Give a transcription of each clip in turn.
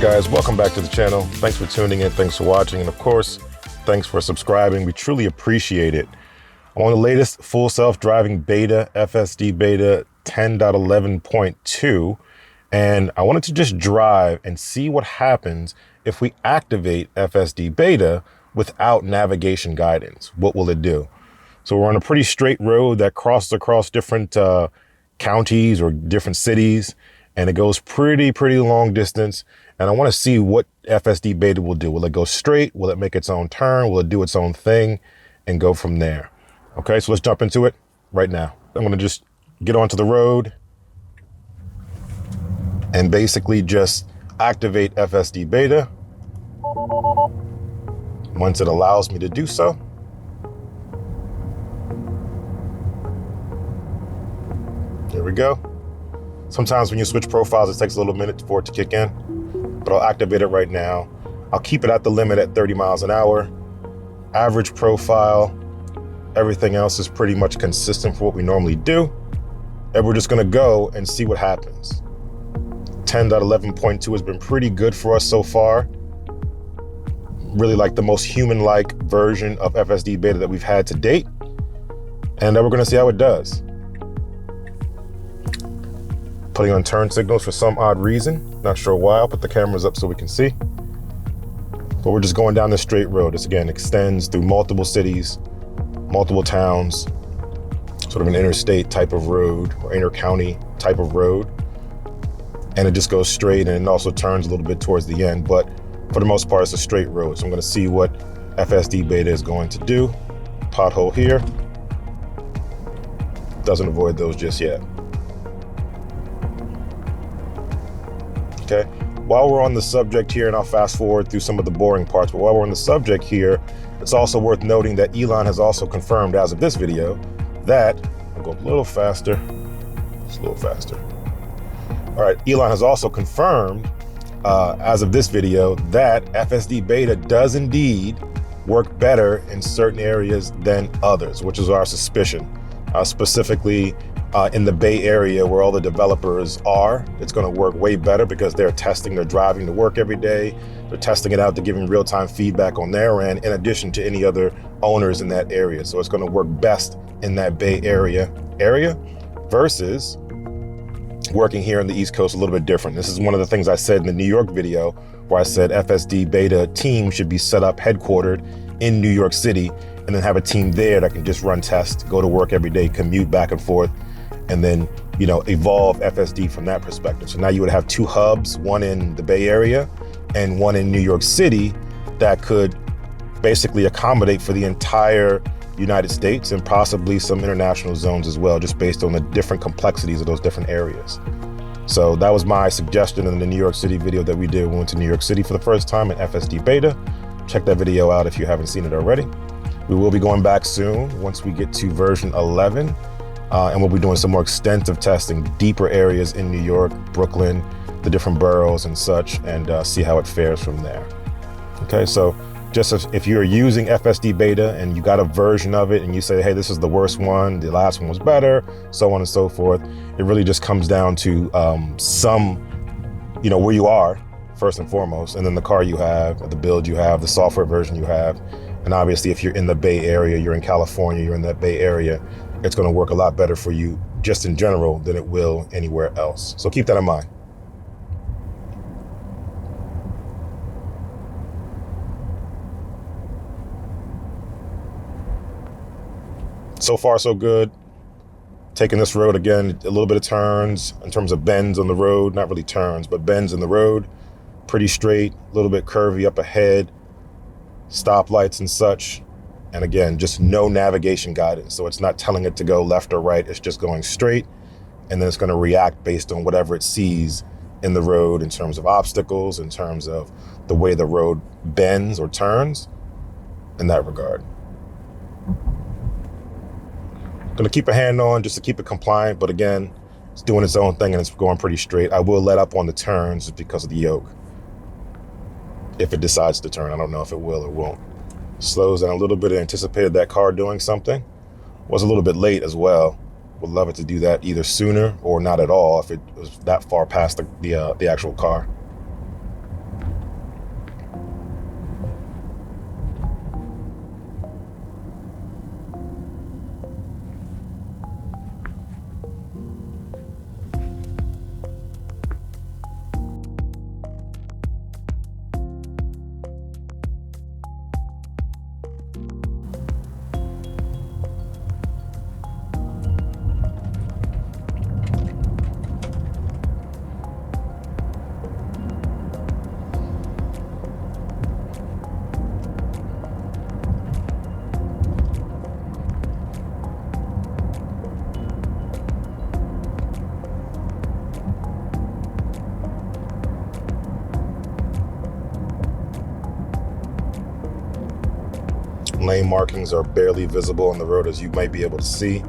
guys, welcome back to the channel. Thanks for tuning in, thanks for watching, and of course, thanks for subscribing. We truly appreciate it. I'm on the latest full self-driving beta, FSD Beta 10.11.2, and I wanted to just drive and see what happens if we activate FSD Beta without navigation guidance. What will it do? So we're on a pretty straight road that crosses across different counties or different cities, and it goes pretty long distance. And I want to see what FSD Beta will do. Will it go straight? Will it make its own turn? Will it do its own thing and go from there? Okay, so let's jump into it right now. I'm going to just get onto the road and basically just activate FSD Beta once it allows me to do so. There we go. Sometimes when you switch profiles, it takes a little minute for it to kick in, but I'll activate it right now. I'll keep it at the limit at 30 miles an hour. Average profile, everything else is pretty much consistent for what we normally do. And we're just gonna go and see what happens. 10.11.2 has been pretty good for us so far. Really like the most human-like version of FSD Beta that we've had to date. And we're gonna see how it does. Putting on turn signals for some odd reason. Not sure why. I'll put the cameras up so we can see. But we're just going down this straight road. This again extends through multiple cities, multiple towns, sort of an interstate type of road or inter-county type of road. And it just goes straight, and it also turns a little bit towards the end. But for the most part, it's a straight road. So I'm gonna see what FSD Beta is going to do. Pothole here. Doesn't avoid those just yet. Okay, while we're on the subject here, and I'll fast forward through some of the boring parts, but while we're on the subject here, it's also worth noting that Elon has also confirmed as of this video that, I'll go a little faster, just a little faster. All right, Elon has also confirmed as of this video that FSD Beta does indeed work better in certain areas than others, which is our suspicion. Specifically, in the Bay Area where all the developers are, it's going to work way better because they're driving to work every day. They're testing it out, they're giving real-time feedback on their end in addition to any other owners in that area. So it's going to work best in that Bay Area versus working here on the East Coast a little bit different. This is one of the things I said in the New York video where I said FSD Beta team should be set up headquartered in New York City and then have a team there that can just run tests, go to work every day, commute back and forth, and then, you know, evolve FSD from that perspective. So now you would have two hubs, one in the Bay Area and one in New York City that could basically accommodate for the entire United States and possibly some international zones as well, just based on the different complexities of those different areas. So that was my suggestion in the New York City video that we did. We went to New York City for the first time in FSD Beta. Check that video out if you haven't seen it already. We will be going back soon once we get to version 11. And we'll be doing some more extensive testing, deeper areas in New York, Brooklyn, the different boroughs and such, and see how it fares from there. Okay, so just if you're using FSD Beta and you got a version of it and you say, hey, this is the worst one, the last one was better, so on and so forth, it really just comes down to where you are, first and foremost, and then the car you have, the build you have, the software version you have. And obviously, if you're in the Bay Area, you're in California, you're in that Bay Area, it's going to work a lot better for you just in general than it will anywhere else. So keep that in mind. So far, so good. Taking this road again, a little bit of turns in terms of bends on the road, not really turns, but bends in the road. Pretty straight, a little bit curvy up ahead, stoplights and such. And again, just no navigation guidance. So it's not telling it to go left or right. It's just going straight. And then it's going to react based on whatever it sees in the road in terms of obstacles, in terms of the way the road bends or turns in that regard. Going to keep a hand on just to keep it compliant. But again, it's doing its own thing and it's going pretty straight. I will let up on the turns because of the yoke. If it decides to turn, I don't know if it will or won't. Slows down a little bit. I anticipated that car doing something. Was a little bit late as well. Would love it to do that either sooner or not at all if it was that far past the actual car. lane markings are barely visible on the road, as you might be able to see.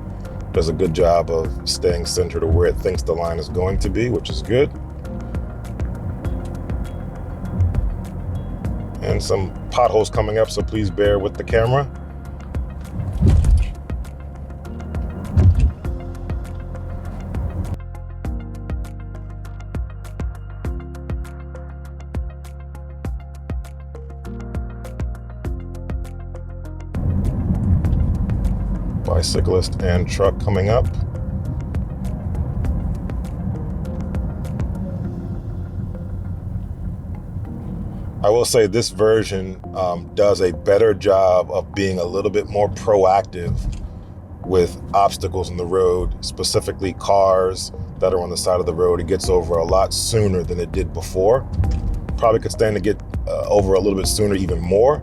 Does a good job of staying centered to where it thinks the line is going to be, which is good. And some potholes coming up, so please bear with the camera. Bicyclist and truck coming up. I will say this version does a better job of being a little bit more proactive with obstacles in the road, specifically cars that are on the side of the road. It gets over a lot sooner than it did before. Probably could stand to get over a little bit sooner, even more,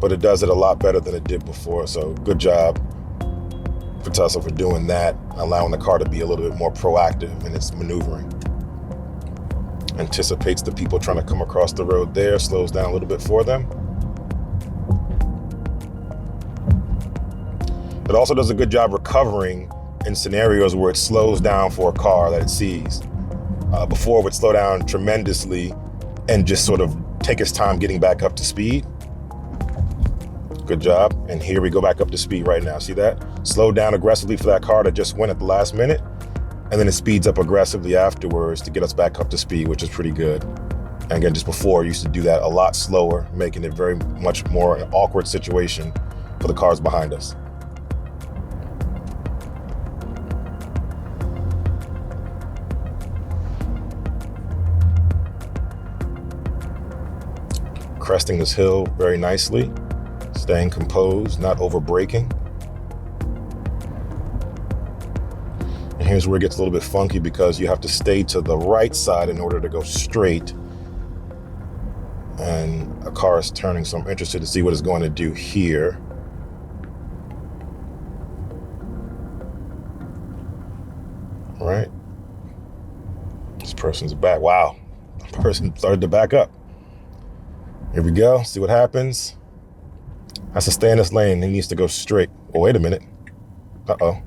but it does it a lot better than it did before. So good job for Tesla for doing that, allowing the car to be a little bit more proactive in its maneuvering. Anticipates the people trying to come across the road there, slows down a little bit for them. It also does a good job recovering in scenarios where it slows down for a car that it sees. Before it would slow down tremendously and just sort of take its time getting back up to speed. Good job. And here we go back up to speed right now. See that? Slow down aggressively for that car that just went at the last minute. And then it speeds up aggressively afterwards to get us back up to speed, which is pretty good. And again, just before, it used to do that a lot slower, making it very much more an awkward situation for the cars behind us. Cresting this hill very nicely, staying composed, not over braking. And here's where it gets a little bit funky because you have to stay to the right side in order to go straight. And a car is turning, so I'm interested to see what it's going to do here. All right. This person's back. Wow. The person started to back up. Here we go. See what happens. Has to stay in this lane. He needs to go straight. Oh, wait a minute. Uh-oh.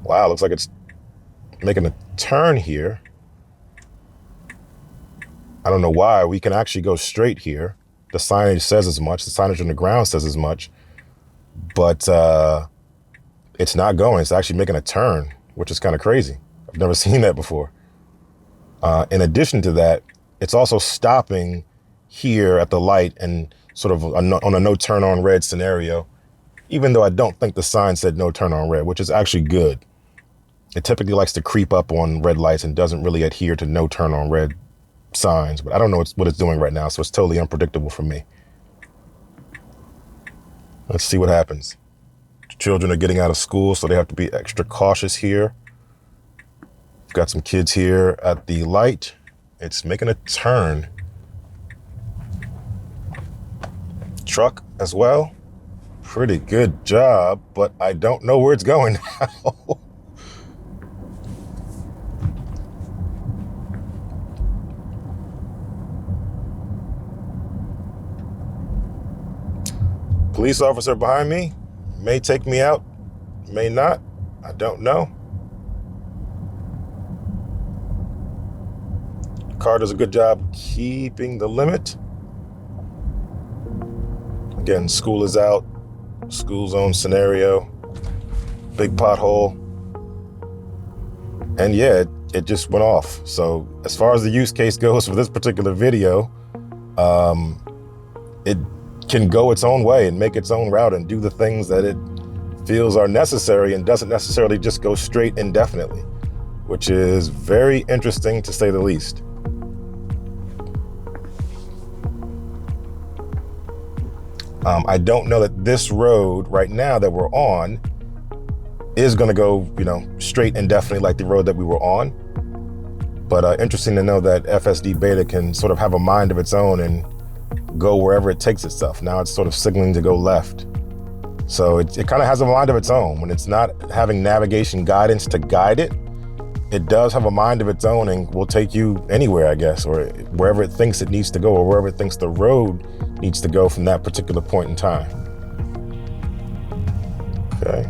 Wow, looks like it's making a turn here. I don't know why. We can actually go straight here. The signage says as much. The signage on the ground says as much. But it's not going. It's actually making a turn, which is kind of crazy. I've never seen that before. In addition to that, it's also stopping here at the light and sort of on a no turn on red scenario, even though I don't think the sign said no turn on red, which is actually good. It typically likes to creep up on red lights and doesn't really adhere to no turn on red signs, but I don't know what it's doing right now, so it's totally unpredictable for me. Let's see what happens. Children are getting out of school, so they have to be extra cautious here. Got some kids here at the light. It's making a turn. Truck as well. Pretty good job, but I don't know where it's going now. Police officer behind me may take me out, may not. I don't know. Car does a good job keeping the limit. Again, school is out, school zone scenario, big pothole. And yeah, it just went off. So as far as the use case goes for this particular video, it can go its own way and make its own route and do the things that it feels are necessary and doesn't necessarily just go straight indefinitely, which is very interesting to say the least. I don't know that this road right now that we're on is going to go, straight indefinitely like the road that we were on. But interesting to know that FSD Beta can sort of have a mind of its own and go wherever it takes itself. Now it's sort of signaling to go left. So it kind of has a mind of its own. When it's not having navigation guidance to guide it, it does have a mind of its own and will take you anywhere, I guess, or wherever it thinks it needs to go or wherever it thinks the road needs to go from that particular point in time. Okay.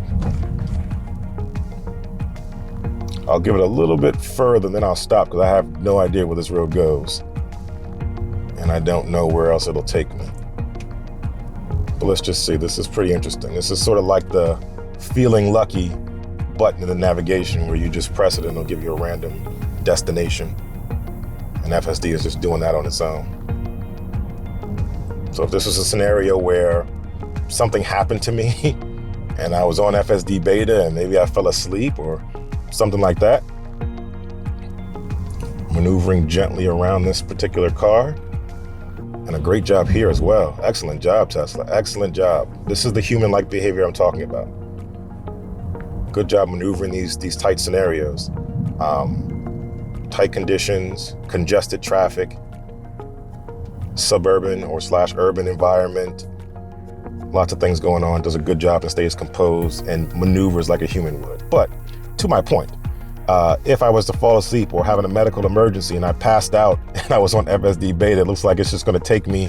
I'll give it a little bit further, then I'll stop because I have no idea where this road goes. And I don't know where else it'll take me. But let's just see, this is pretty interesting. This is sort of like the feeling lucky button in the navigation where you just press it and it'll give you a random destination. And FSD is just doing that on its own. So if this was a scenario where something happened to me and I was on FSD Beta and maybe I fell asleep or something like that, maneuvering gently around this particular car. And a great job here as well. Excellent job, Tesla. Excellent job. This is the human-like behavior I'm talking about. Good job maneuvering these tight scenarios. Tight conditions, congested traffic, suburban or / urban environment. Lots of things going on. Does a good job and stays composed and maneuvers like a human would. But to my point, if I was to fall asleep or having a medical emergency and I passed out and I was on FSD Beta, it looks like it's just going to take me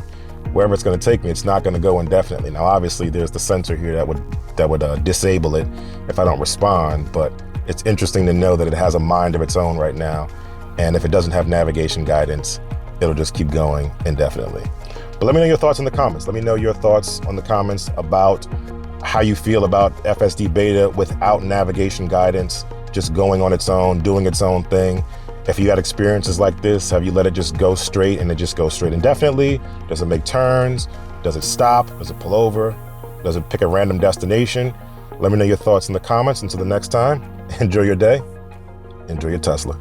wherever it's going to take me. It's not going to go indefinitely. Now, obviously, there's the sensor here that would disable it if I don't respond. But it's interesting to know that it has a mind of its own right now. And if it doesn't have navigation guidance, it'll just keep going indefinitely. But let me know your thoughts in the comments. Let me know your thoughts on the comments about how you feel about FSD Beta without navigation guidance, just going on its own, doing its own thing. If you had experiences like this, have you let it just go straight and it just goes straight indefinitely? Does it make turns? Does it stop? Does it pull over? Does it pick a random destination? Let me know your thoughts in the comments. Until the next time, enjoy your day. Enjoy your Tesla.